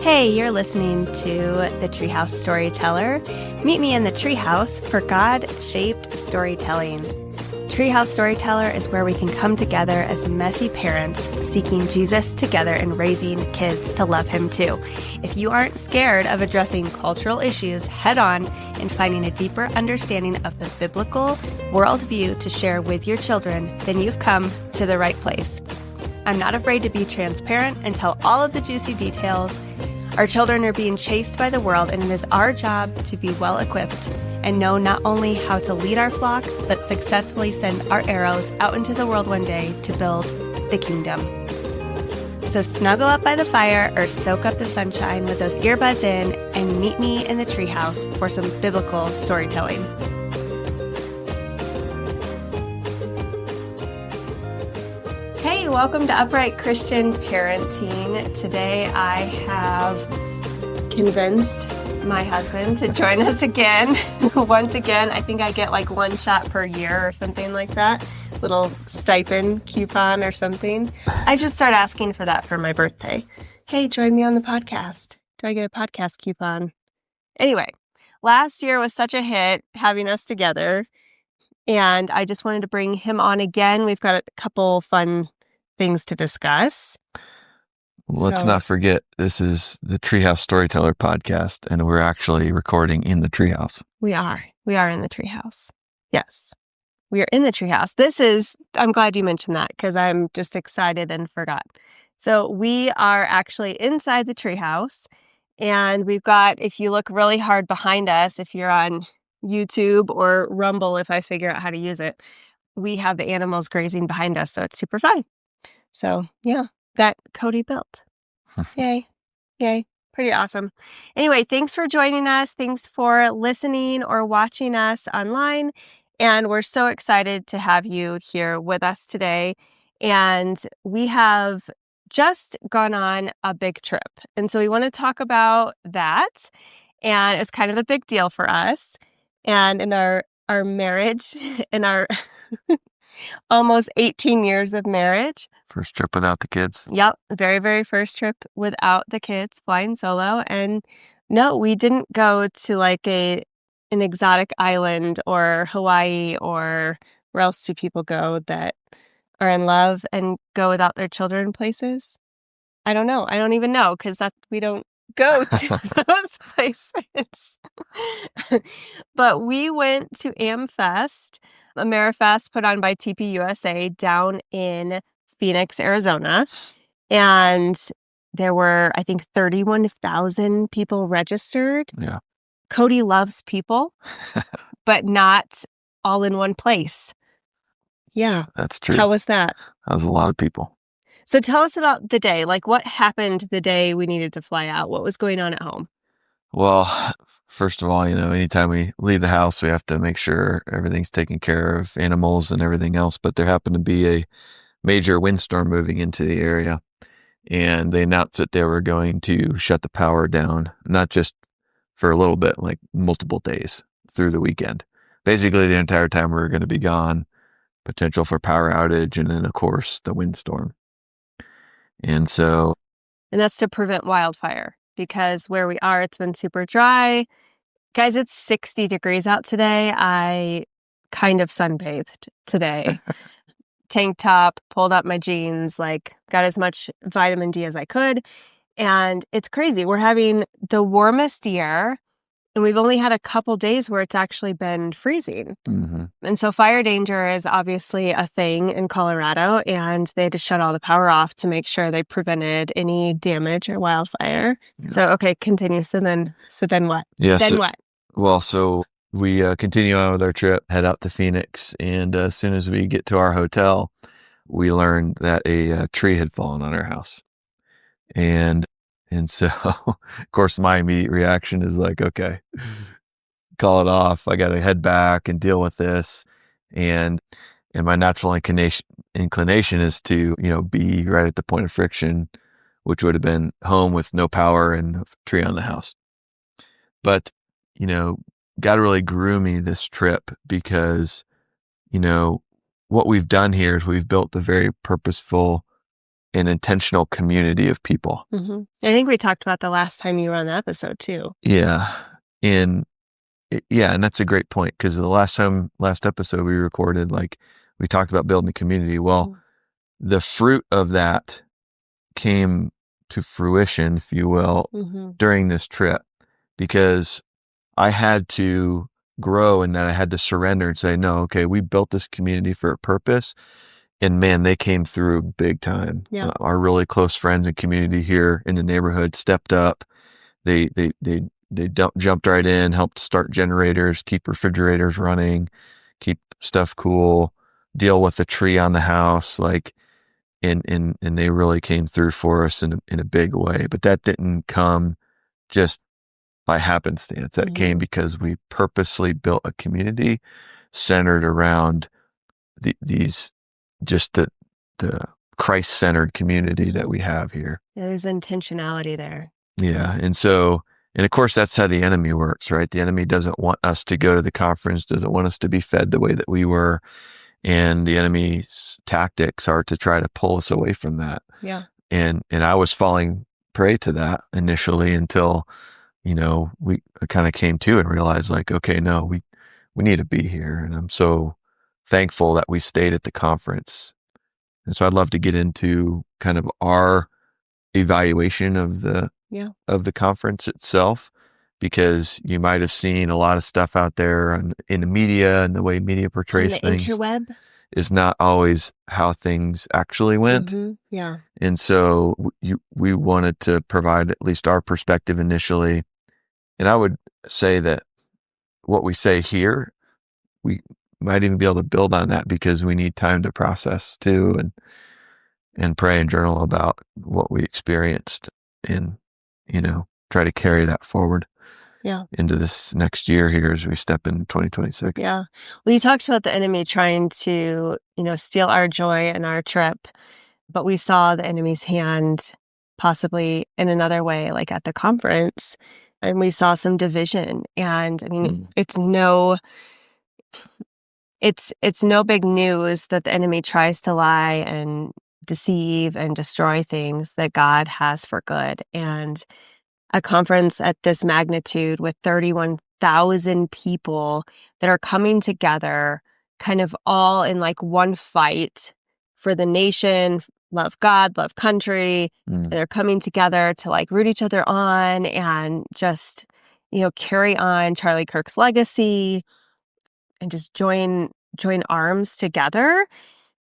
Hey, you're listening to the Treehouse Storyteller. Meet me in the treehouse for God-shaped storytelling. Treehouse Storyteller is where we can come together as messy parents seeking Jesus together and raising kids to love him too. If you aren't scared of addressing cultural issues head on and finding a deeper understanding of the biblical worldview to share with your children, then you've come to the right place. I'm not afraid to be transparent and tell all of the juicy details. Our children are being chased by the world, and it is our job to be well equipped and know not only how to lead our flock, but successfully send our arrows out into the world one day to build the kingdom. So snuggle up by the fire or soak up the sunshine with those earbuds in and meet me in the treehouse for some biblical storytelling. Hey, welcome to Upright Christian Parenting. Today I have convinced my husband to join us again. Once again, I think I get like one shot per year or something like that. Little stipend coupon or something. I just start asking for that for my birthday. Hey, join me on the podcast. Do I get a podcast coupon? Anyway, last year was such a hit having us together, and I just wanted to bring him on again. We've got a couple fun things to discuss. Let's not forget, this is the Treehouse Storyteller podcast, and we're actually recording in the treehouse. We are in the treehouse. Yes, we are in the treehouse. I'm glad you mentioned that because I'm just excited and forgot. So we are actually inside the treehouse, and we've got, if you look really hard behind us, if you're on YouTube or Rumble, if I figure out how to use it, we have the animals grazing behind us, so it's super fun. So yeah, that Cody built. Yay. Pretty awesome. Anyway, thanks for joining us. Thanks for listening or watching us online. And we're so excited to have you here with us today. And we have just gone on a big trip. And so we want to talk about that. And it's kind of a big deal for us. And in our marriage, in our almost 18 years of marriage. First trip without the kids. Yep. Very, very first trip without the kids, flying solo. And no, we didn't go to like an exotic island or Hawaii, or where else do people go that are in love and go without their children places? I don't know. I don't even know because we don't go to those places. But we went to AMFest, AmeriFest put on by TPUSA down in Phoenix, Arizona. And there were, I think, 31,000 people registered. Yeah. Cody loves people, but not all in one place. Yeah. That's true. How was that? That was a lot of people. So tell us about the day. Like, what happened the day we needed to fly out? What was going on at home? Well, first of all, anytime we leave the house, we have to make sure everything's taken care of, animals and everything else. But there happened to be a major windstorm moving into the area, and they announced that they were going to shut the power down, not just for a little bit, like multiple days through the weekend. Basically, the entire time we were going to be gone, potential for power outage, and then, of course, the windstorm. And that's to prevent wildfire, because where we are, it's been super dry. Guys, it's 60 degrees out today. I kind of sunbathed today. Tank top, pulled up my jeans, got as much vitamin D as I could. And it's crazy. We're having the warmest year, and we've only had a couple days where it's actually been freezing. Mm-hmm. And so fire danger is obviously a thing in Colorado, and they had to shut all the power off to make sure they prevented any damage or wildfire. Yeah. So, okay, continue. So then what? Yeah, what? Well, so we continue on with our trip, head out to Phoenix, and as soon as we get to our hotel, we learned that a tree had fallen on our house. And so, of course, my immediate reaction is like, okay, call it off. I got to head back and deal with this. And my natural inclination is to, be right at the point of friction, which would have been home with no power and a tree on the house. But, God really grew me this trip because, what we've done here is we've built a very purposeful an intentional community of people. Mm-hmm. I think we talked about the last time you were on the episode too. Yeah. And that's a great point, because the last episode we recorded, like, we talked about building a community. Well, the fruit of that came to fruition, if you will, during this trip, because I had to grow and that I had to surrender and say, no, okay, we built this community for a purpose. And man, they came through big time. Yeah. Our really close friends and community here in the neighborhood stepped up. They jumped right in, helped start generators, keep refrigerators running, keep stuff cool, deal with the tree on the house, like, and they really came through for us in a big way. But that didn't come just by happenstance. That came because we purposely built a community centered around these, just the Christ-centered community that we have here. Yeah, there's intentionality there. Yeah. And of course, that's how the enemy works, right? The enemy doesn't want us to go to the conference, doesn't want us to be fed the way that we were. And the enemy's tactics are to try to pull us away from that. Yeah. And I was falling prey to that initially until, we kind of came to and realized, like, okay, no, we need to be here. And I'm so thankful that we stayed at the conference. And so I'd love to get into kind of our evaluation of the conference itself, because you might have seen a lot of stuff out there in the media, and the way media portrays things interweb is not always how things actually went. Yeah. And so we wanted to provide at least our perspective initially. And I would say that what we say here, we might even be able to build on that, because we need time to process too, and pray and journal about what we experienced, and, try to carry that forward into this next year here as we step into 2026. Yeah. Well, you talked about the enemy trying to, steal our joy and our trip, but we saw the enemy's hand possibly in another way, like at the conference, and we saw some division. And I mean, it's no big news that the enemy tries to lie and deceive and destroy things that God has for good. And a conference at this magnitude with 31,000 people that are coming together, kind of all in like one fight for the nation, love God, love country. They're coming together to like root each other on and just, carry on Charlie Kirk's legacy and just join arms together.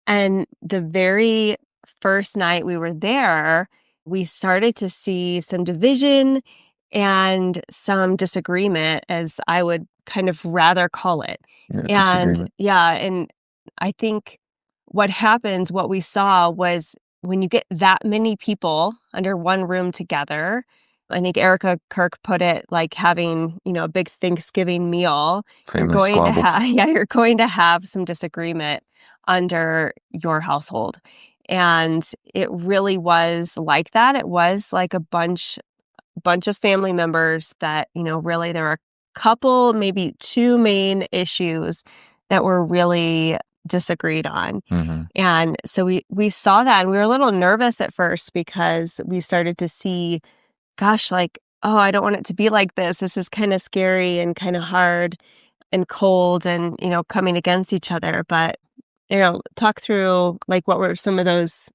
And the very first night we were there, we started to see some division and some disagreement, as I would kind of rather call it. And I think what we saw was, when you get that many people under one room together, I think Erica Kirk put it like having, a big Thanksgiving meal. You're going to have some disagreement under your household. And it really was like that. It was like a bunch of family members that, really there were a couple, maybe two main issues that were really disagreed on. And so we saw that, and we were a little nervous at first, because we started to see, gosh, like, oh, I don't want it to be like this. This is kind of scary and kind of hard and cold and, coming against each other. But, talk through, like, what were some of those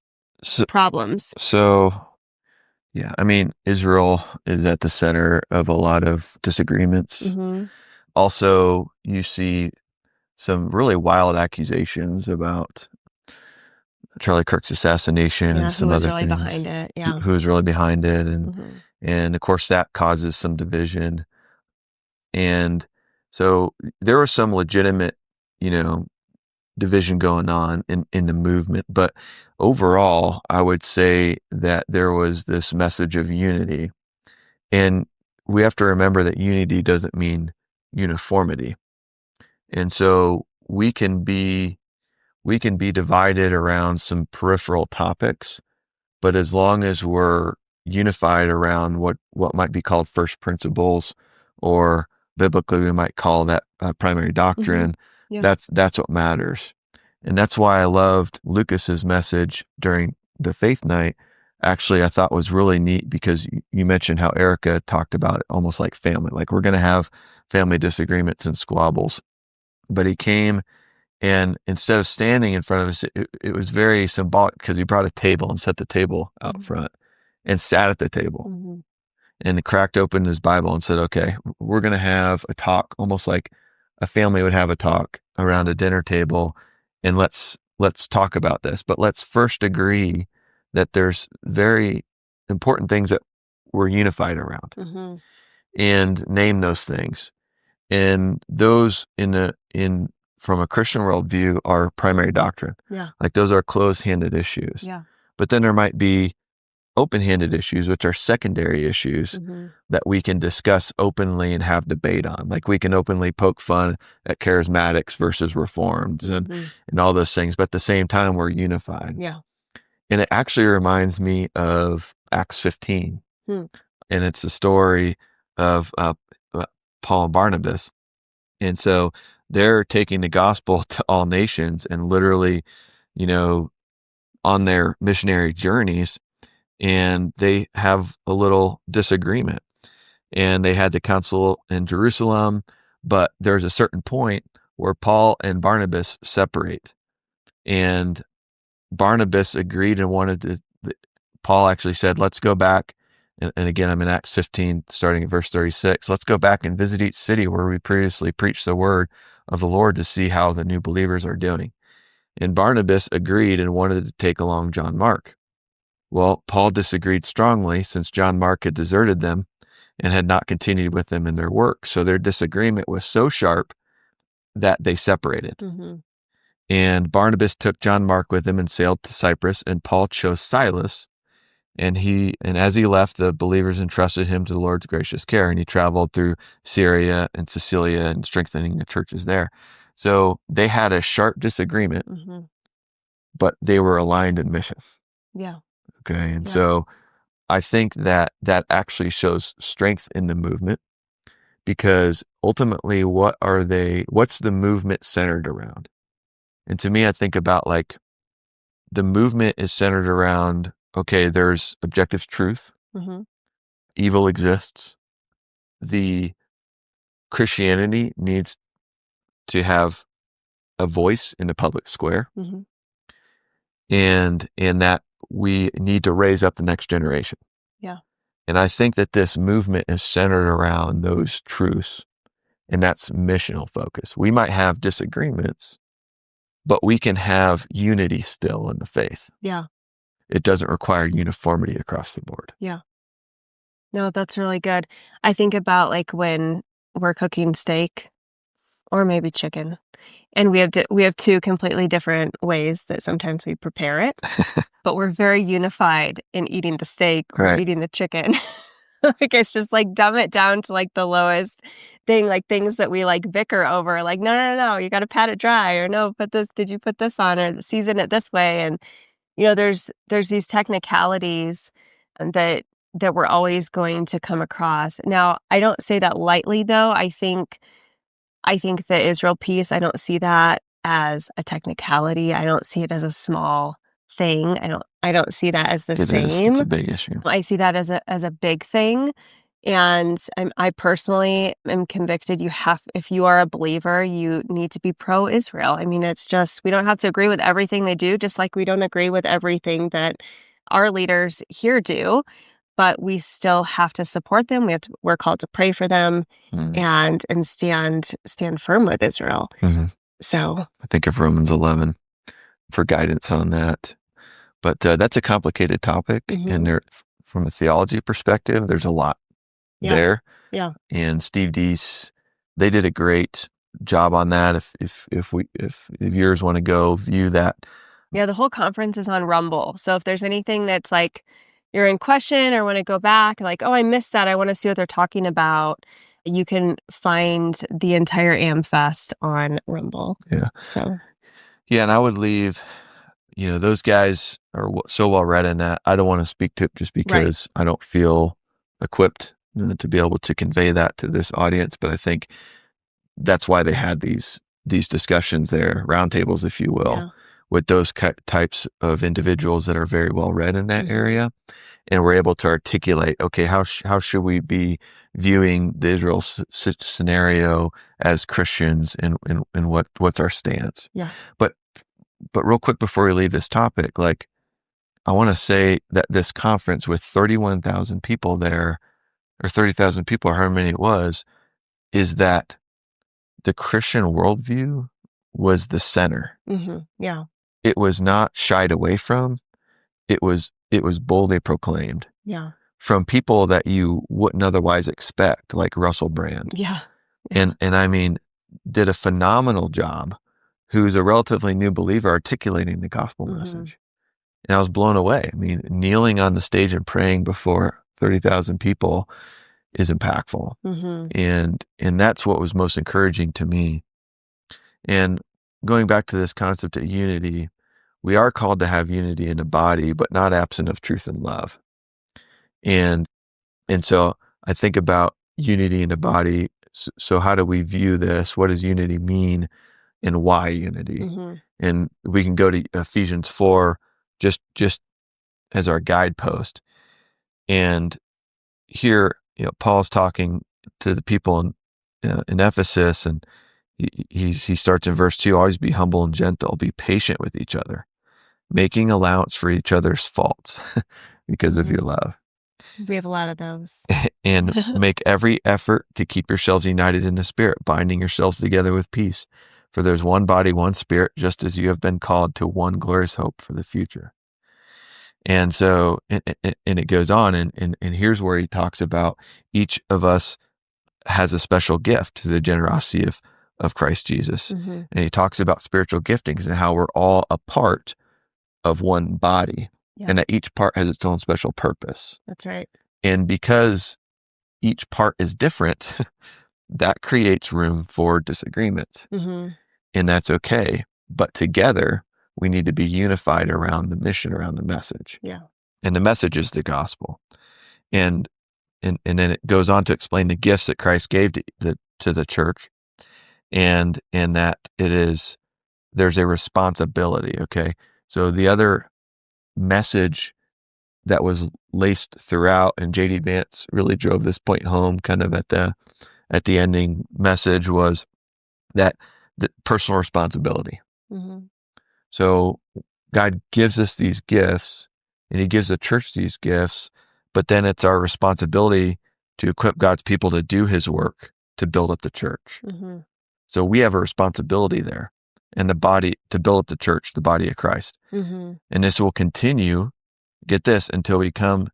problems? So, yeah, I mean, Israel is at the center of a lot of disagreements. Also, you see some really wild accusations about Charlie Kirk's assassination and some other things. Behind it. Yeah. Who was really behind it. And of course that causes some division. And so there was some legitimate, division going on in the movement. But overall, I would say that there was this message of unity. And we have to remember that unity doesn't mean uniformity. And so we can be divided around some peripheral topics, but as long as we're unified around what might be called first principles, or biblically we might call that primary doctrine, that's what matters. And that's why I loved Lucas's message during the faith night, actually, I thought was really neat because you mentioned how Erica talked about it almost like family. Like, we're going to have family disagreements and squabbles. But he came, and instead of standing in front of us, it was very symbolic because he brought a table and set the table out front and sat at the table and cracked open his Bible and said, okay, we're going to have a talk, almost like a family would have a talk around a dinner table. And let's talk about this, but let's first agree that there's very important things that we're unified around and name those things. And those from a Christian worldview are primary doctrine. Yeah. Like, those are closed-handed issues. Yeah. But then there might be open-handed issues, which are secondary issues that we can discuss openly and have debate on. Like, we can openly poke fun at charismatics versus reformed and all those things, but at the same time, we're unified. Yeah. And it actually reminds me of Acts 15. And it's the story of Paul and Barnabas. And so they're taking the gospel to all nations and literally, on their missionary journeys, and they have a little disagreement. And they had the council in Jerusalem, but there's a certain point where Paul and Barnabas separate. And Barnabas agreed and wanted to, Paul actually said, let's go back. And again, I'm in Acts 15, starting at verse 36. Let's go back and visit each city where we previously preached the word of the Lord to see how the new believers are doing. And Barnabas agreed and wanted to take along John Mark. Well, Paul disagreed strongly since John Mark had deserted them and had not continued with them in their work. So their disagreement was so sharp that they separated. And Barnabas took John Mark with him and sailed to Cyprus, and Paul chose Silas. And as he left, the believers entrusted him to the Lord's gracious care, and he traveled through Syria and Cilicia and strengthening the churches there. So they had a sharp disagreement, but they were aligned in mission. Yeah. Okay. And so I think that actually shows strength in the movement, because ultimately, what's the movement centered around? And to me, I think about, like, the movement is centered around, okay, there's objective truth. Evil exists. The Christianity needs to have a voice in the public square. And that we need to raise up the next generation. Yeah. And I think that this movement is centered around those truths, and that's missional focus. We might have disagreements, but we can have unity still in the faith. Yeah. It doesn't require uniformity across the board. Yeah. No, that's really good. I think about, like, when we're cooking steak or maybe chicken, and we have two completely different ways that sometimes we prepare it, but we're very unified in eating the steak or eating the chicken. Like, it's just like dumb it down to, like, the lowest thing, like things that we, like, bicker over, like, no, you got to pat it dry, or no, did you put this on, or season it this way? And, there's these technicalities that we're always going to come across. Now, I don't say that lightly, though. I think the Israel piece, I don't see that as a technicality. I don't see it as a small thing. I don't see that as the same. It's a big issue. I see that as a big thing. And I personally am convicted if you are a believer, you need to be pro-Israel. I mean, it's just, we don't have to agree with everything they do, just like we don't agree with everything that our leaders here do, but we still have to support them. We're called to pray for them and stand firm with Israel. So I think of Romans 11 for guidance on that. But that's a complicated topic, and from a theology perspective, there's a lot there. Yeah. And Steve Deese, they did a great job on that. If viewers want to go view that. Yeah, the whole conference is on Rumble. So if there's anything that's, like, you're in question or want to go back, like, oh, I missed that, I want to see what they're talking about, you can find the entire AMFest on Rumble. Yeah. So. Yeah, and I would leave, those guys are so well read in that. I don't want to speak to it just because I don't feel equipped to be able to convey that to this audience. But I think that's why they had these discussions there, roundtables, if you will, with those types of individuals that are very well read in that area, and we're able to articulate, okay, how should we be viewing the Israel scenario as Christians, and what's our stance? Yeah. But real quick before we leave this topic, like, I want to say that this conference with 31,000 people there, or 30,000 people, or however many it was, is that the Christian worldview was the center. Yeah. It was not shied away from. It was boldly proclaimed. Yeah. From people that you wouldn't otherwise expect, like Russell Brand. Yeah. And I mean, did a phenomenal job, who's a relatively new believer, articulating the gospel message. And I was blown away. I mean, kneeling on the stage and praying before 30,000 people is impactful. And that's what was most encouraging to me. And going back to this concept of unity, we are called to have unity in the body, but not absent of truth and love. And so I think about unity in the body. So how do we view this? What does unity mean, and why unity? And we can go to Ephesians 4 just as our guidepost. And here, Paul's talking to the people in Ephesus, and he starts in verse 2, always be humble and gentle, be patient with each other, making allowance for each other's faults because of your love. We have a lot of those. And make every effort to keep yourselves united in the Spirit, binding yourselves together with peace. For there's one body, one Spirit, just as you have been called to one glorious hope for the future. And so, and it goes on, and here's where he talks about each of us has a special gift to the generosity of Christ Jesus. And he talks about spiritual giftings and how we're all a part of one body. Yeah. And that each part has its own special purpose. That's right. And because each part is different, that creates room for disagreement. And that's okay. But together, we need to be unified around the mission, around the message. Yeah. And the message is the gospel. And then it goes on to explain the gifts that Christ gave to the church, and that there's a responsibility. Okay. So the other message that was laced throughout, and J.D. Vance really drove this point home kind of at the ending message, was that the personal responsibility. So God gives us these gifts, and he gives the church these gifts, but then it's our responsibility to equip God's people to do his work, to build up the church. So we have a responsibility there, and the body, to build up the church, the body of Christ. And this will continue, get this, until we come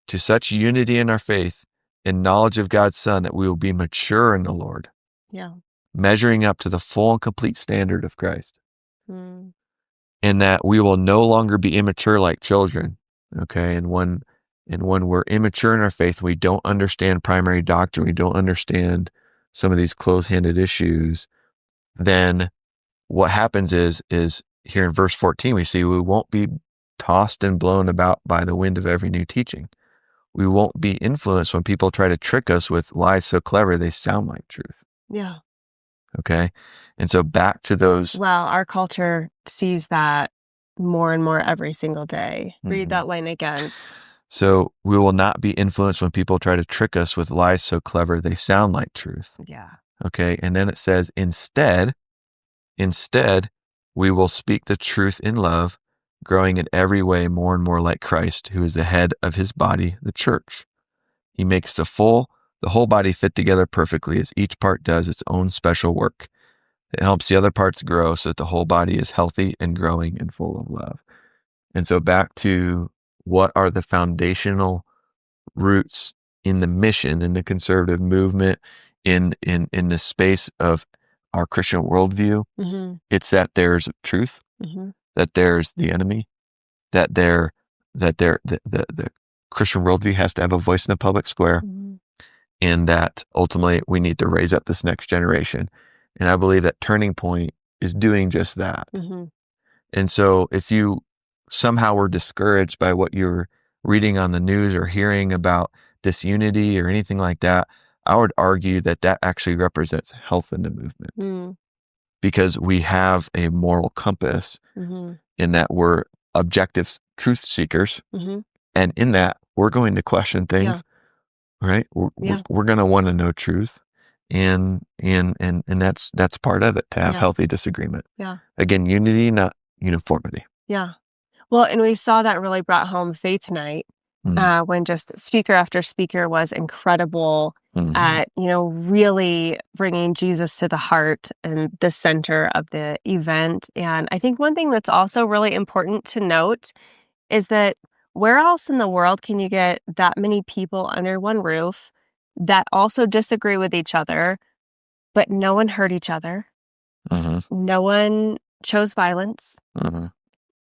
to such unity in our faith and knowledge of God's Son that we will be mature in the Lord. Yeah. Measuring up to the full and complete standard of Christ. And that we will no longer be immature like children. Okay. And when we're immature in our faith, we don't understand primary doctrine, we don't understand some of these close-handed issues, then what happens is here in verse 14, we see we won't be tossed and blown about by the wind of every new teaching. We won't be influenced when people try to trick us with lies so clever they sound like truth. Yeah. Okay. And so back to those. Well, our culture sees that more and more every single day. Read that line again. So we will not be influenced when people try to trick us with lies so clever they sound like truth. Yeah. Okay. And then it says, instead, we will speak the truth in love, growing in every way more and more like Christ, who is the head of his body, the church. He makes the whole body fit together perfectly as each part does its own special work. It helps the other parts grow so that the whole body is healthy and growing and full of love. And so back to what are the foundational roots in the mission, in the conservative movement, in the space of our Christian worldview. It's that there's truth, that there's the enemy, that the Christian worldview has to have a voice in the public square, and that ultimately we need to raise up this next generation. And I believe that Turning Point is doing just that. And so if you somehow were discouraged by what you're reading on the news or hearing about disunity or anything like that, I would argue that actually represents health in the movement. because we have a moral compass in that we're objective truth seekers. And in that, we're going to question things, right? We're going to want to know truth. And that's part of it, to have healthy disagreement. Again, unity, not uniformity. Well, and we saw that really brought home faith night when just speaker after speaker was incredible at, really bringing Jesus to the heart and the center of the event. And I think one thing that's also really important to note is that where else in the world can you get that many people under one roof that also disagree with each other, but no one hurt each other? No one chose violence.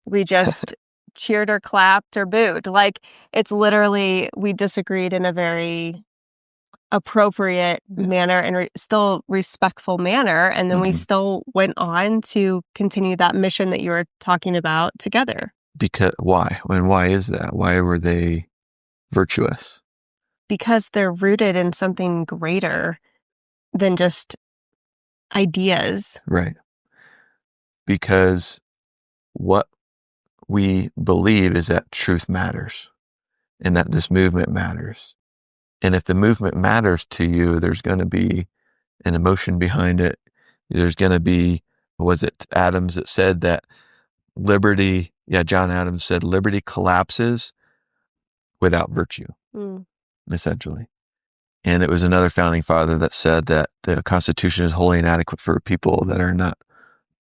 We just cheered or clapped or booed. Like, it's literally, we disagreed in a very appropriate manner and still respectful manner. And then we still went on to continue that mission that you were talking about together. Because why? And why is that? Why were they virtuous? Because they're rooted in something greater than just ideas. Right. Because what we believe is that truth matters and that this movement matters. And if the movement matters to you, there's going to be an emotion behind it. There's going to be, was it Adams that said that liberty, John Adams said liberty collapses without virtue, essentially. And it was another founding father that said that the Constitution is wholly inadequate for people that are not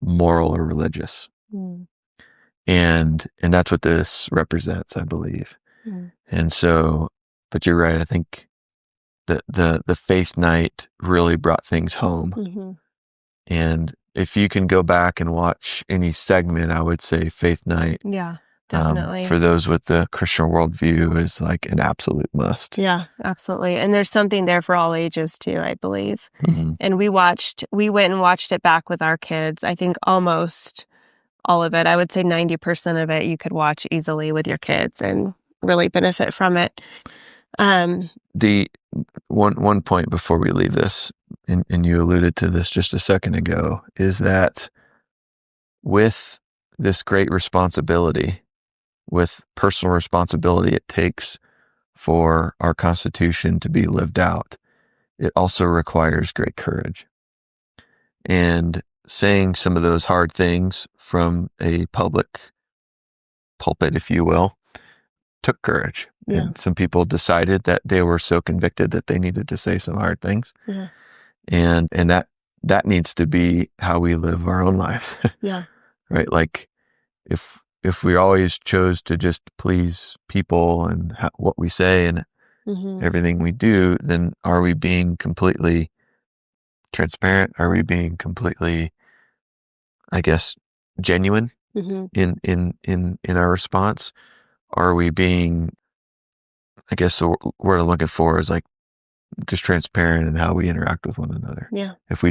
moral or religious. And that's what this represents, I believe. And so, but you're right, I think the faith night really brought things home. And if you can go back and watch any segment, I would say faith night. Yeah, definitely. For those with the Christian worldview is like an absolute must. Yeah, absolutely. And there's something there for all ages too, I believe. And we went and watched it back with our kids. I think almost all of it. I would say 90% of it you could watch easily with your kids and really benefit from it. The one point before we leave this, and you alluded to this just a second ago, is that with this great responsibility, with personal responsibility it takes for our Constitution to be lived out, it also requires great courage. And saying some of those hard things from a public pulpit, if you will, took courage. And some people decided that they were so convicted that they needed to say some hard things. And that needs to be how we live our own lives. Right? Like if we always chose to just please people and what we say and everything we do, then are we being completely transparent? Are we being completely, I guess, genuine in our response? Are we being, I guess the word I'm looking for is like just transparent in how we interact with one another? If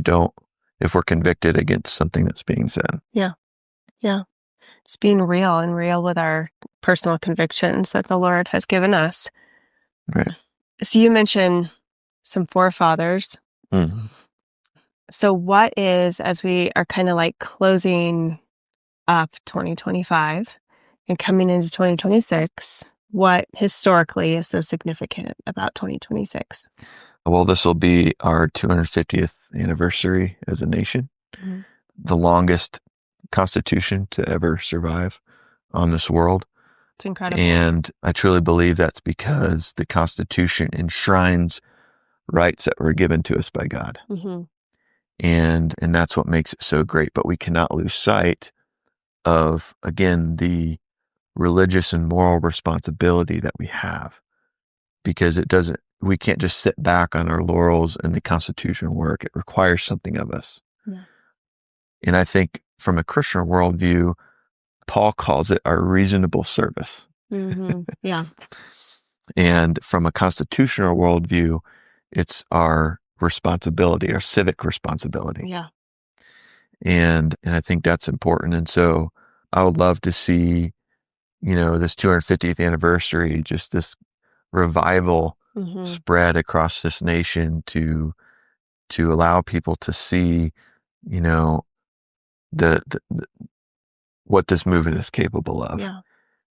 we're convicted against something that's being said. Just being real with our personal convictions that the Lord has given us. Right. So you mentioned some forefathers. So what is, as we are kind of like closing up 2025 and coming into 2026, what historically is so significant about 2026? Well, this will be our 250th anniversary as a nation, the longest constitution to ever survive on this world. It's incredible. And I truly believe that's because the Constitution enshrines rights that were given to us by God. And that's what makes it so great. But we cannot lose sight of, again, the religious and moral responsibility that we have, because we can't just sit back on our laurels and the Constitution work. It requires something of us. And I think from a Christian worldview, Paul calls it our reasonable service. And from a constitutional worldview, it's our responsibility, our civic responsibility. And I think that's important. And so I would love to see, this 250th anniversary, just this revival spread across this nation to allow people to see, the what this movement is capable of. Yeah.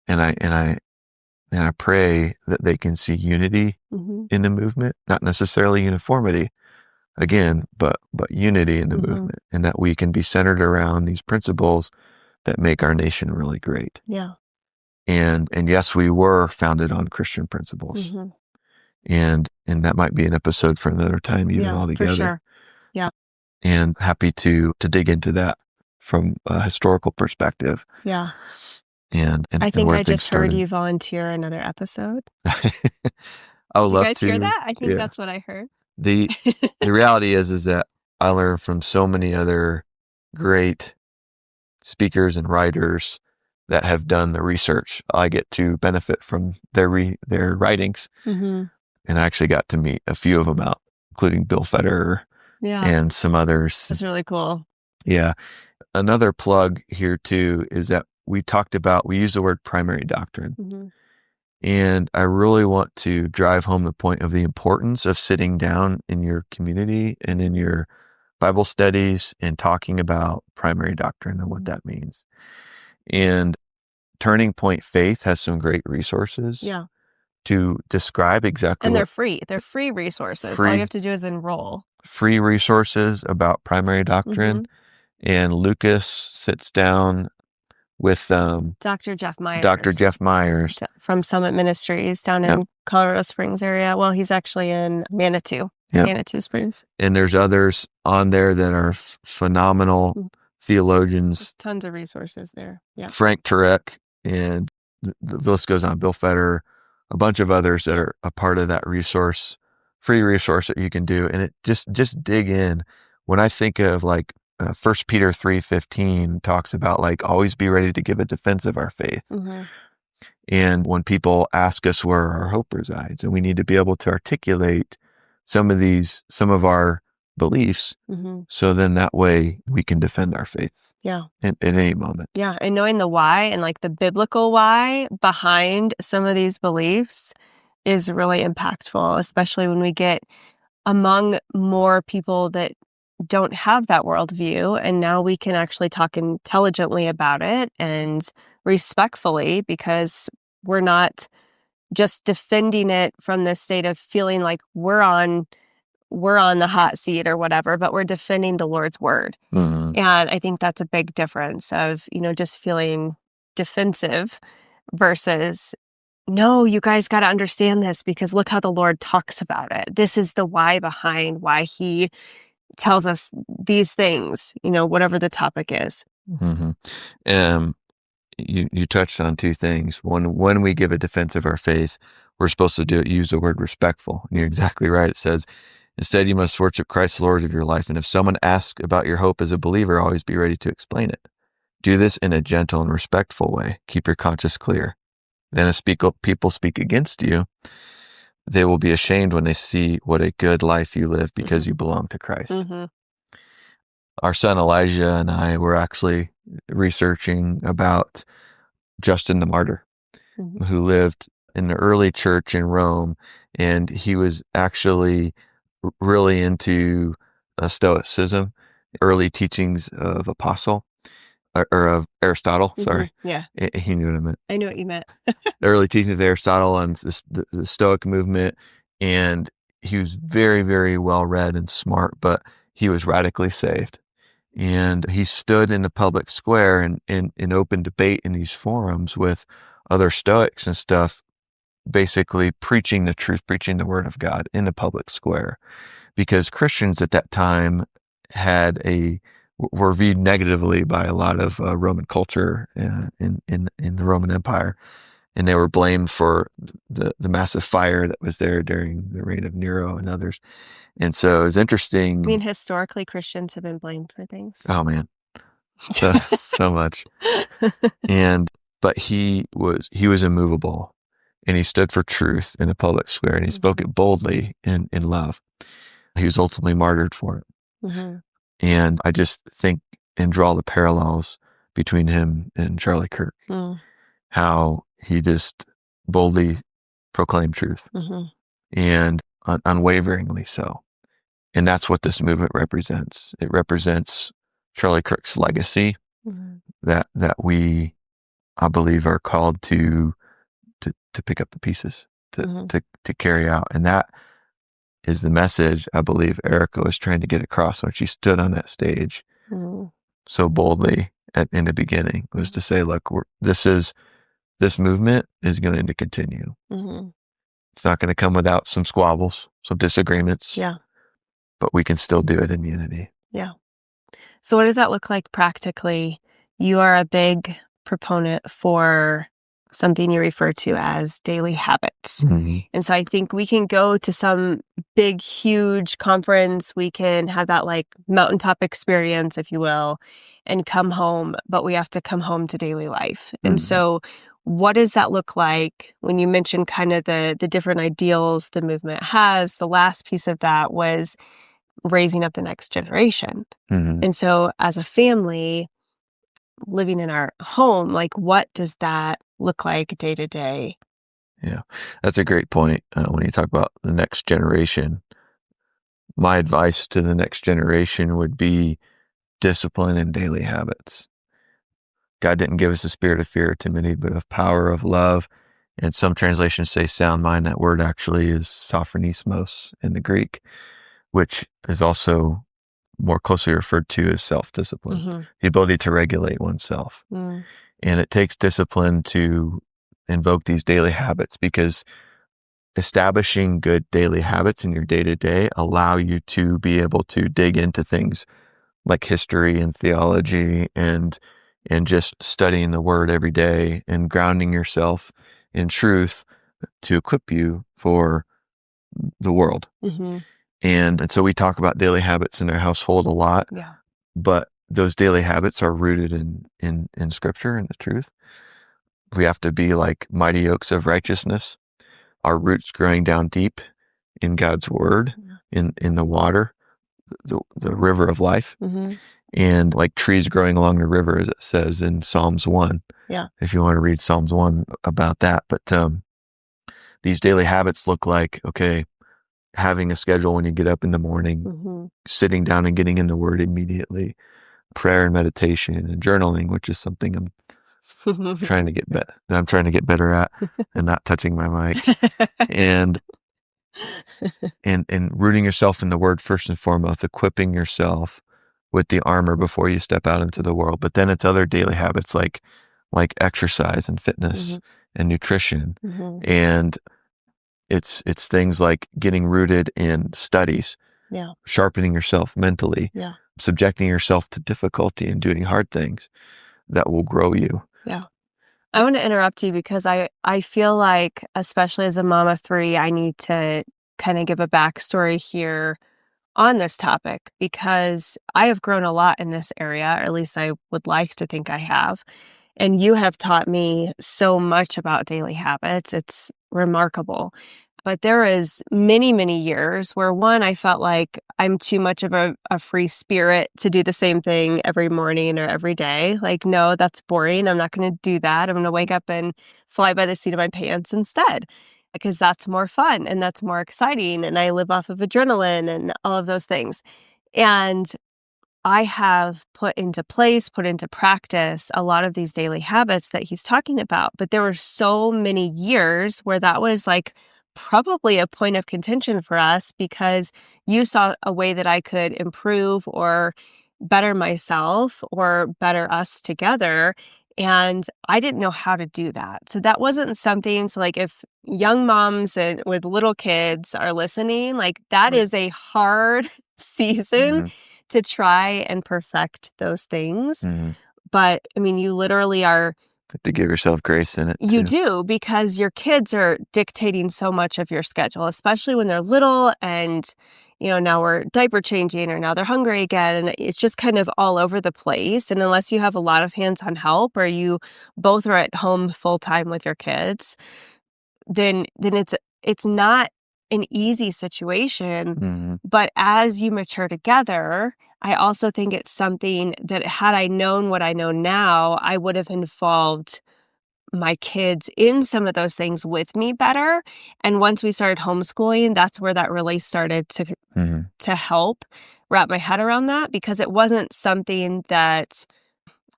And I pray that they can see unity in the movement, not necessarily uniformity, again, but unity in the movement, and that we can be centered around these principles that make our nation really great. Yeah. And yes, we were founded on Christian principles. And that might be an episode for another time, even altogether. For sure. Yeah. And happy to dig into that from a historical perspective. Yeah. And I think where I things just heard started. you volunteer another episode. I would Did you love guys to hear that? I think that's what I heard. The reality is that I learned from so many other great speakers and writers that have done the research. I get to benefit from their writings. And I actually got to meet a few of them out, including Bill Federer and some others. That's really cool. Yeah. Another plug here too is that we use the word primary doctrine. And I really want to drive home the point of the importance of sitting down in your community and in your Bible studies and talking about primary doctrine and what that means. And Turning Point Faith has some great resources to describe exactly. And they're free. They're free resources. All you have to do is enroll. Free resources about primary doctrine. And Lucas sits down with Dr. Jeff Myers from Summit Ministries down in Colorado Springs area. Well, he's actually in Manitou, Manitou Springs. And there's others on there that are phenomenal theologians. There's tons of resources there. Yeah. Frank Turek, and the list goes on. Bill Federer, a bunch of others that are a part of that free resource that you can do. And it just dig in. When I think of 1 Peter 3:15 talks about always be ready to give a defense of our faith. And when people ask us where our hope resides, and we need to be able to articulate some of our beliefs, so then that way we can defend our faith. At any moment. Yeah, and knowing the why and the biblical why behind some of these beliefs is really impactful, especially when we get among more people that don't have that worldview, and now we can actually talk intelligently about it and respectfully, because we're not just defending it from this state of feeling like we're on the hot seat or whatever, but we're defending the Lord's word. And I think that's a big difference of, just feeling defensive versus, no, you guys got to understand this because look how the Lord talks about it. This is the why behind why he tells us these things, whatever the topic is. You touched on two things. One, when we give a defense of our faith, we're supposed to use the word respectful. And you're exactly right. It says, instead, you must worship Christ, the Lord of your life. And if someone asks about your hope as a believer, always be ready to explain it. Do this in a gentle and respectful way. Keep your conscience clear. Then if people speak against you, they will be ashamed when they see what a good life you live because you belong to Christ. Our son Elijah and I were actually researching about Justin the Martyr, who lived in the early church in Rome, and he was actually really into Stoicism, early teachings of of Aristotle. Sorry. Yeah. He knew what I meant. I knew what you meant. Early teachings of Aristotle and the Stoic movement. And he was very, very well read and smart, but he was radically saved. And he stood in the public square and in open debate in these forums with other Stoics and stuff, basically preaching the truth, preaching the word of God in the public square. Because Christians at that time were viewed negatively by a lot of Roman culture in the Roman Empire, and they were blamed for the massive fire that was there during the reign of Nero and others. And so it's interesting. I mean, historically, Christians have been blamed for things. Oh man, so much. But he was immovable, and he stood for truth in the public square, and he spoke it boldly in love. He was ultimately martyred for it. And I just think and draw the parallels between him and Charlie Kirk, how he just boldly proclaimed truth and unwaveringly so. And that's what this movement represents. It represents Charlie Kirk's legacy that we, I believe, are called to pick up the pieces, to carry out. And that is the message I believe Erica was trying to get across when she stood on that stage so boldly in the beginning, was to say, look, this movement is going to continue. It's not going to come without some squabbles, some disagreements. Yeah. But we can still do it in unity. Yeah. So what does that look like practically? You are a big proponent for something you refer to as daily habits. And so I think we can go to some big, huge conference. We can have that like mountaintop experience, if you will, and come home, but we have to come home to daily life. And so what does that look like when you mentioned kind of the different ideals the movement has? The last piece of that was raising up the next generation. And so as a family living in our home, like what does that look like day to day? Yeah, that's a great point. When you talk about the next generation, my advice to the next generation would be discipline and daily habits. God didn't give us a spirit of fear or timidity, but of power, of love. And some translations say sound mind. That word actually is sophronismos in the Greek, which is also more closely referred to as self-discipline, the ability to regulate oneself. And it takes discipline to invoke these daily habits, because establishing good daily habits in your day-to-day allow you to be able to dig into things like history and theology and just studying the word every day and grounding yourself in truth to equip you for the world. And so we talk about daily habits in our household a lot, but those daily habits are rooted in scripture and the truth. We have to be like mighty oaks of righteousness, our roots growing down deep in God's word, in the water, the river of life, and like trees growing along the river, as it says in Psalms 1. If you want to read Psalms 1 about that. But these daily habits look like, okay, having a schedule when you get up in the morning, sitting down and getting in the word immediately, prayer and meditation and journaling, which is something I'm trying to get better at, and not touching my mic, and rooting yourself in the word first and foremost, equipping yourself with the armor before you step out into the world. But then it's other daily habits like exercise and fitness and nutrition, and it's things like getting rooted in studies, sharpening yourself mentally, subjecting yourself to difficulty and doing hard things that will grow you. I want to interrupt you because I feel like, especially as a mom of 3, I need to kind of give a backstory here on this topic, because I have grown a lot in this area, or at least I would like to think I have. And you have taught me so much about daily habits. It's remarkable. But there is many, many years where, one, I felt like I'm too much of a free spirit to do the same thing every morning or every day. Like, no, that's boring. I'm not going to do that. I'm going to wake up and fly by the seat of my pants instead, because that's more fun and that's more exciting. And I live off of adrenaline and all of those things. And I have put into practice a lot of these daily habits that he's talking about. But there were so many years where that was like probably a point of contention for us, because you saw a way that I could improve or better myself or better us together. And I didn't know how to do that. So that wasn't something, so like if young moms and with little kids are listening, like that is a hard season to try and perfect those things. But I mean, you literally are to give yourself grace in it. You do, because your kids are dictating so much of your schedule, especially when they're little and, now we're diaper changing or now they're hungry again. And it's just kind of all over the place. And unless you have a lot of hands-on help, or you both are at home full time with your kids, then it's not an easy situation. But as you mature together, I also think it's something that, had I known what I know now, I would have involved my kids in some of those things with me better. And once we started homeschooling, that's where that really started to help. wrap my head around that, because it wasn't something that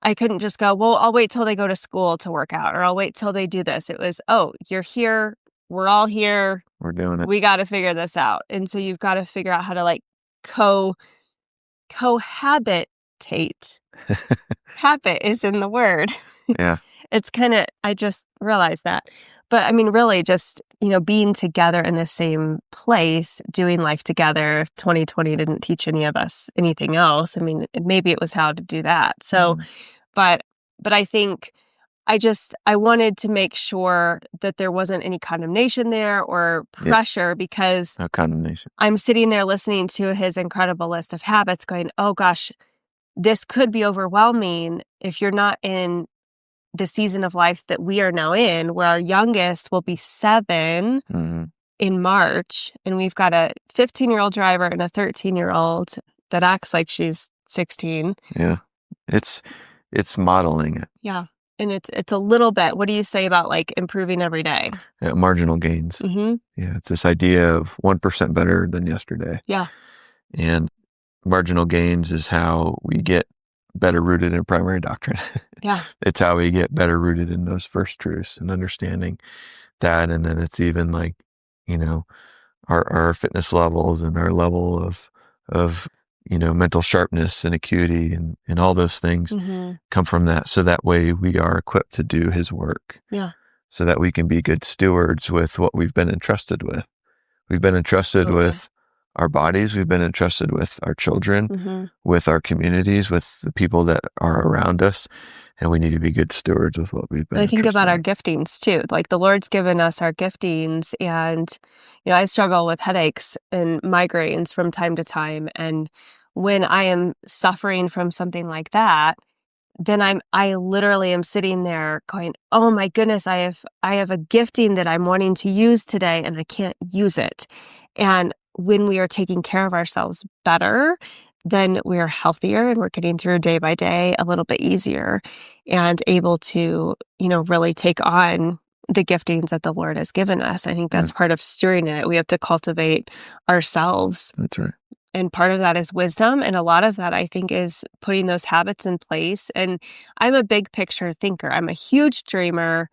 I couldn't just go, well, I'll wait till they go to school to work out, or I'll wait till they do this. It was, oh, you're here. We're all here. We're doing it. We got to figure this out. And so you've got to figure out how to like cohabitate. Habit is in the word. Yeah. It's kind of, I just realized that. But I mean, really just, being together in the same place, doing life together. 2020 didn't teach any of us anything else. I mean, maybe it was how to do that. So, but I think I wanted to make sure that there wasn't any condemnation there or pressure, because no condemnation. I'm sitting there listening to his incredible list of habits going, oh gosh, this could be overwhelming if you're not in the season of life that we are now in, where our youngest will be 7 in March. And we've got a 15-year-old driver and a 13-year-old that acts like she's 16. Yeah. It's modeling it. Yeah. And it's a little bit, what do you say about like improving every day? Marginal gains. Mm-hmm. Yeah. It's this idea of 1% better than yesterday. Yeah. And marginal gains is how we get better rooted in primary doctrine. Yeah. It's how we get better rooted in those first truths and understanding that. And then it's even like, our fitness levels and our level of mental sharpness and acuity and all those things come from that. So that way we are equipped to do his work. Yeah. So that we can be good stewards with what we've been entrusted with. We've been entrusted with our bodies. We've been entrusted with our children, with our communities, with the people that are around us. And we need to be good stewards with what we've been I think about our with. giftings too. Like the Lord's given us our giftings, and, I struggle with headaches and migraines from time to time. And when I am suffering from something like that, then I literally am sitting there going, oh my goodness, I have a gifting that I'm wanting to use today and I can't use it. And when we are taking care of ourselves better, then we are healthier and we're getting through day by day a little bit easier and able to, really take on the giftings that the Lord has given us. I think that's part of stewarding it. We have to cultivate ourselves. That's right. And part of that is wisdom. And a lot of that, I think, is putting those habits in place. And I'm a big picture thinker. I'm a huge dreamer.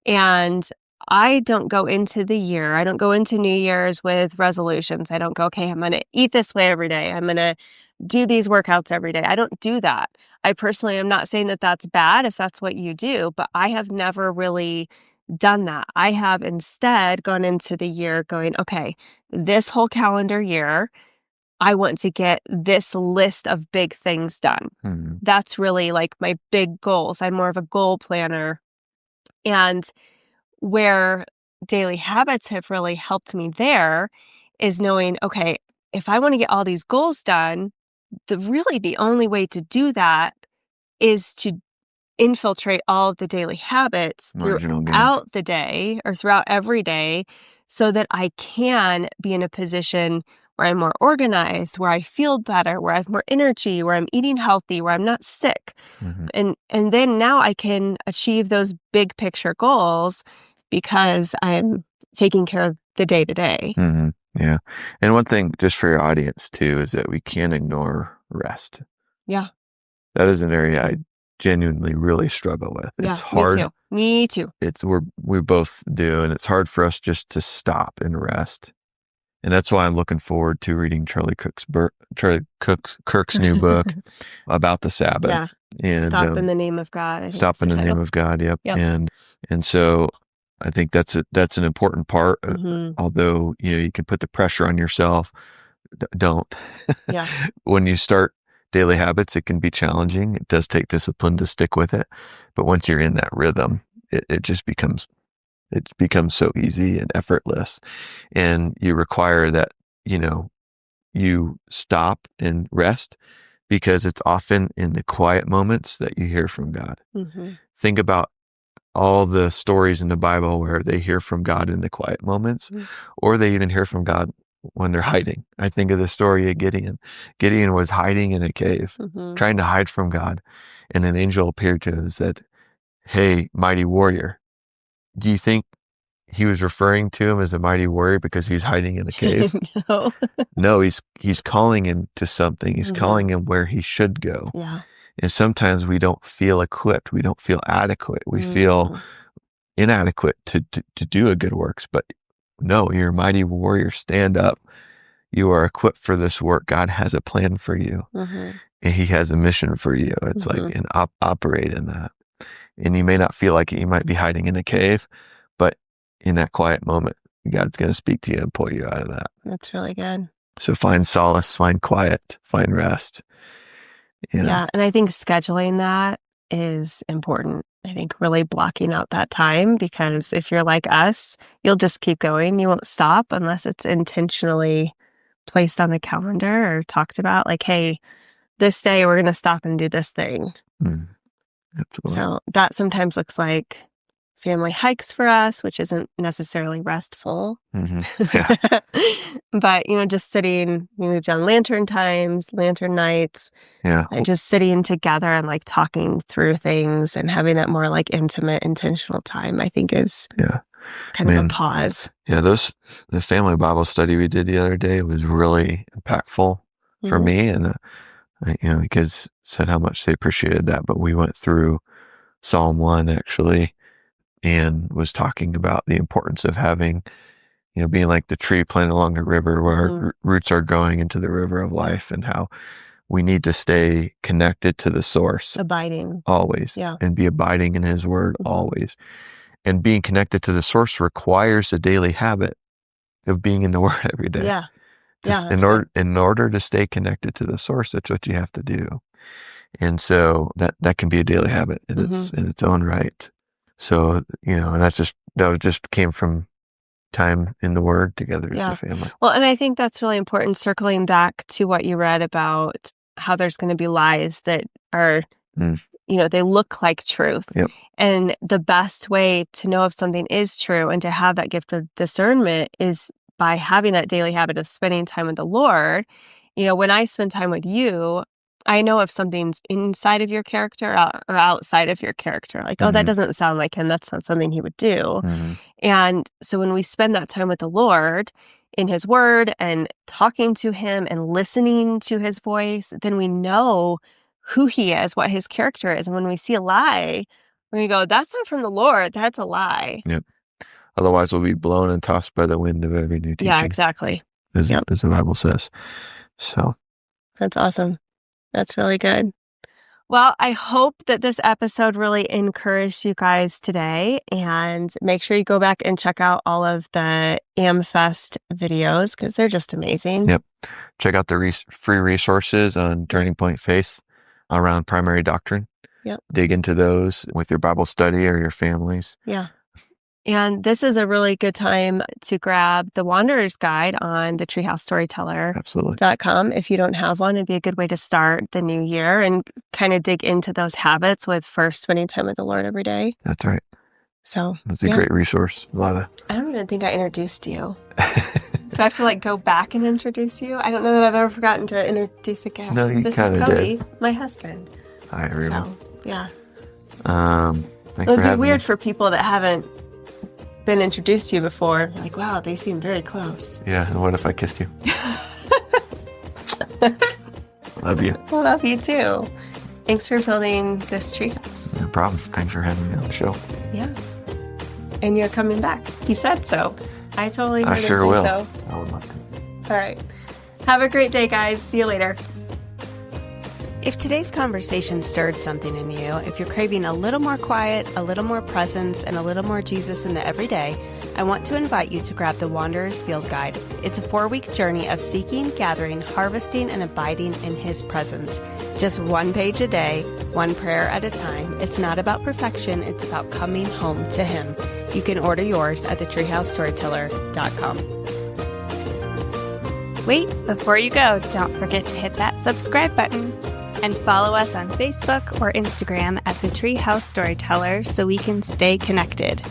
And I don't go into the year, I don't go into New Year's with resolutions. I don't go, okay, I'm going to eat this way every day. I'm going to do these workouts every day. I don't do that. I personally am not saying that that's bad if that's what you do, but I have never really done that. I have instead gone into the year going, okay, this whole calendar year, I want to get this list of big things done. That's really like my big goals. I'm more of a goal planner. And where daily habits have really helped me there is knowing, okay, if I want to get all these goals done, the only way to do that is to infiltrate all of the daily habits throughout the day or throughout every day, so that I can be in a position where I'm more organized, where I feel better, where I have more energy, where I'm eating healthy, where I'm not sick. And then now I can achieve those big picture goals because I'm taking care of the day to day. Yeah. And one thing just for your audience too, is that we can't ignore rest. Yeah. That is an area I genuinely really struggle with. It's hard. Me too. We both do. And it's hard for us just to stop and rest. And that's why I'm looking forward to reading Charlie Kirk's new book about the Sabbath. Yeah. And Stop in the name of God. Stop in the name of God. Yep. And so I think that's an important part. Although, you can put the pressure on yourself. Don't. Yeah. When you start daily habits, it can be challenging. It does take discipline to stick with it. But once you're in that rhythm, it just becomes so easy and effortless. And you require that, you stop and rest, because it's often in the quiet moments that you hear from God. Think about all the stories in the Bible where they hear from God in the quiet moments, or they even hear from God when they're hiding. I think of the story of Gideon. Gideon was hiding in a cave, trying to hide from God. And an angel appeared to him and said, "Hey, mighty warrior, do you think he was referring to him as a mighty warrior because he's hiding in a cave. No. No, he's calling him to something. He's calling him where he should go. Yeah. And sometimes we don't feel equipped. We don't feel adequate. We feel inadequate to do a good works. But no, you're a mighty warrior. Stand up. You are equipped for this work. God has a plan for you. And he has a mission for you. It's like, and operate in that. And you may not feel like it. You might be hiding in a cave, but in that quiet moment, God's going to speak to you and pull you out of that. That's really good. So find solace, find quiet, find rest. Yeah. And I think scheduling that is important. I think really blocking out that time, because if you're like us, you'll just keep going. You won't stop unless it's intentionally placed on the calendar or talked about, like, hey, this day we're going to stop and do this thing. So that sometimes looks like family hikes for us, which isn't necessarily restful. But, just sitting, we've done lantern times, lantern nights, and just sitting together and like talking through things and having that more like intimate, intentional time, I think is kind of a pause. Yeah, the family Bible study we did the other day was really impactful for me. And, the kids said how much they appreciated that. But we went through Psalm 1 actually and was talking about the importance of having, being like the tree planted along a river where our roots are going into the river of life, and how we need to stay connected to the source. Abiding. Always. Yeah. And be abiding in his word always. And being connected to the source requires a daily habit of being in the word every day. Yeah. In order to stay connected to the source, that's what you have to do. And so that can be a daily habit in its own right. So, and that just came from time in the word together as a family. Well, and I think that's really important, circling back to what you read about how there's going to be lies that are, they look like truth. Yep. And the best way to know if something is true and to have that gift of discernment is by having that daily habit of spending time with the Lord. When I spend time with you, I know if something's inside of your character or outside of your character. Like, oh, that doesn't sound like him. That's not something he would do. And so when we spend that time with the Lord in his word and talking to him and listening to his voice, then we know who he is, what his character is. And when we see a lie, we go, that's not from the Lord. That's a lie. Yep. Otherwise, we'll be blown and tossed by the wind of every new teaching. Yeah, exactly. As the Bible says. So. That's awesome. That's really good. Well, I hope that this episode really encouraged you guys today, and make sure you go back and check out all of the AMFest videos because they're just amazing. Yep. Check out the free resources on Turning Point Faith around primary doctrine. Yep. Dig into those with your Bible study or your families. Yeah. And this is a really good time to grab the Wanderer's Guide on the Treehouse Storyteller.com. If you don't have one, it'd be a good way to start the new year and kind of dig into those habits with first spending time with the Lord every day. That's right. So that's a great resource. I don't even think I introduced you. Do I have to go back and introduce you? I don't know that I've ever forgotten to introduce a guest. No, you This is Hubby, my husband. Hi, everyone. So, yeah. Thanks for having me. It'd be weird for people that haven't been introduced to you before. Like, wow, they seem very close. Yeah, and what if I kissed you? Love you. I love you too. Thanks for building this treehouse. No problem. Thanks for having me on the show. Yeah. And you're coming back. He said so. I totally heard I sure him will. say so. I would love to. All right. Have a great day, guys. See you later. If today's conversation stirred something in you, if you're craving a little more quiet, a little more presence, and a little more Jesus in the everyday, I want to invite you to grab the Wanderer's Field Guide. It's a 4-week journey of seeking, gathering, harvesting, and abiding in His presence. Just 1 page a day, 1 prayer at a time. It's not about perfection, it's about coming home to Him. You can order yours at thetreehousestoryteller.com. Wait, before you go, don't forget to hit that subscribe button. And follow us on Facebook or Instagram at the Treehouse Storyteller so we can stay connected.